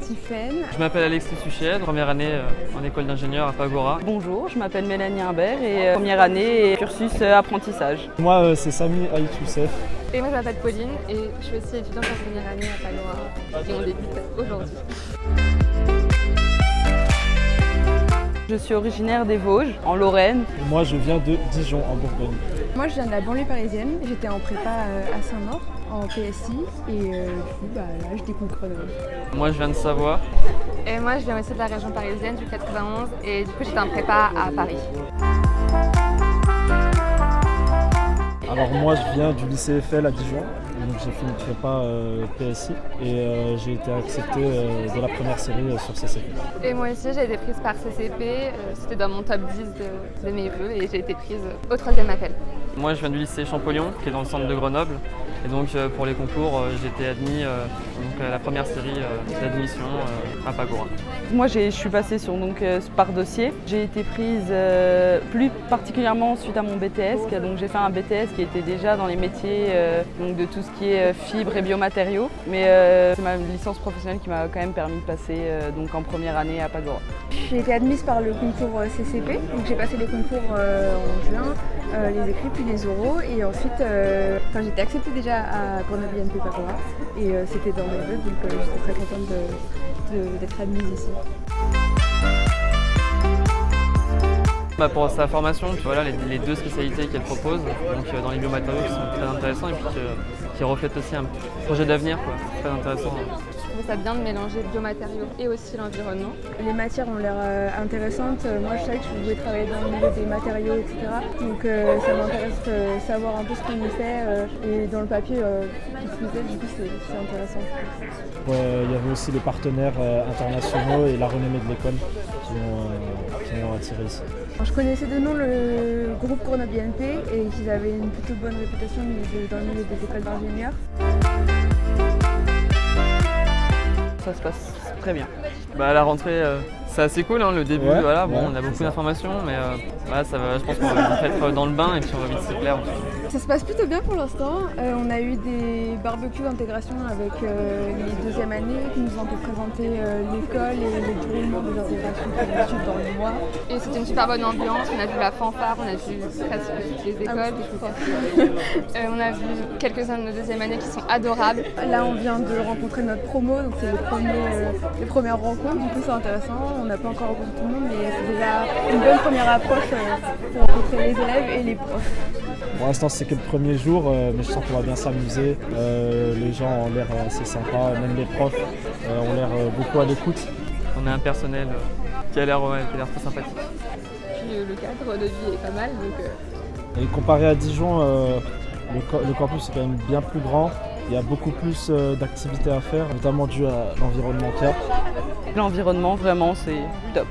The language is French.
Tiffaine. Je m'appelle Alexis Suchet, première année en école d'ingénieur à Pagora. Bonjour, je m'appelle Mélanie Imbert et première année et cursus apprentissage. Moi, c'est Sami Aït Youssef. Et moi je m'appelle Pauline et je suis aussi étudiante en première année à Pagora et on débute aujourd'hui. Je suis originaire des Vosges, en Lorraine. Moi, je viens de Dijon, en Bourgogne. Moi je viens de la banlieue parisienne, j'étais en prépa à Saint-Maur, en PSI et du coup là je découvre Grenoble. Moi je viens de Savoie. Et moi je viens aussi de la région parisienne, du 91 et du coup j'étais en prépa à Paris. Alors moi, je viens du lycée Eiffel à Dijon. Donc j'ai fait une prépa PSI et j'ai été accepté de la première série sur CCP. Et moi aussi j'ai été prise par CCP, c'était dans mon top 10 de mes vœux et j'ai été prise au 3e appel. Moi je viens du lycée Champollion qui est dans le centre de Grenoble. Et donc pour les concours, j'ai été admis à la première série d'admission à Pagora. Moi je suis passée par dossier. J'ai été prise plus particulièrement suite à mon BTS. Donc j'ai fait un BTS qui était déjà dans les métiers de tout ce qui est fibres et biomatériaux. Mais c'est ma licence professionnelle qui m'a quand même permis de passer en première année à Pagora. J'ai été admise par le concours CCP, donc j'ai passé les concours en juin, les écrits puis les oraux et ensuite j'étais acceptée déjà à Grenoble INP Pagora et c'était dans mes vœux donc j'étais très contente d'être admise ici. Pour sa formation, voilà les deux spécialités qu'elle propose, donc dans les biomatériaux qui sont très intéressants et puis qui reflètent aussi un projet d'avenir, très intéressant. Je trouvais ça bien de mélanger biomatériaux et aussi l'environnement. Les matières ont l'air intéressantes. Moi je savais que je voulais travailler dans le milieu des matériaux, etc. Donc ça m'intéresse de savoir un peu ce qu'on y fait et dans le papier qui se faisait, du coup c'est intéressant. Il y avait aussi les partenaires internationaux et la renommée de l'école qui m'ont attiré ici. Je connaissais de nom le groupe Grenoble INP et qu'ils avaient une plutôt bonne réputation dans le milieu des écoles d'ingénieurs. Ça se passe très bien. À la rentrée, c'est assez cool le début. Ouais, on a beaucoup d'informations, mais ça va, je pense qu'on va vite être dans le bain et puis on va vite se plaire. Ça se passe plutôt bien pour l'instant. On a eu des barbecues d'intégration avec les 2e années qui nous ont un peu présenté l'école et le déroulement des intégrations qui vont suivre dans le mois. Et c'était une super bonne ambiance, on a vu la fanfare, on a vu presque toutes les écoles. On a vu quelques-uns de nos 2e années qui sont adorables. Là on vient de rencontrer notre promo, donc c'est les premières rencontres, du coup c'est intéressant. On n'a pas encore rencontré tout le monde, mais c'est déjà une bonne première approche pour rencontrer les élèves et les profs. Pour l'instant, c'est que le premier jour, mais je sens qu'on va bien s'amuser. Les gens ont l'air assez sympas, même les profs ont l'air beaucoup à l'écoute. On a un personnel qui a l'air très sympathique. Puis le cadre de vie est pas mal. Et comparé à Dijon, le campus est quand même bien plus grand. Il y a beaucoup plus d'activités à faire, notamment dû à l'environnement qu'il y a. L'environnement vraiment c'est top.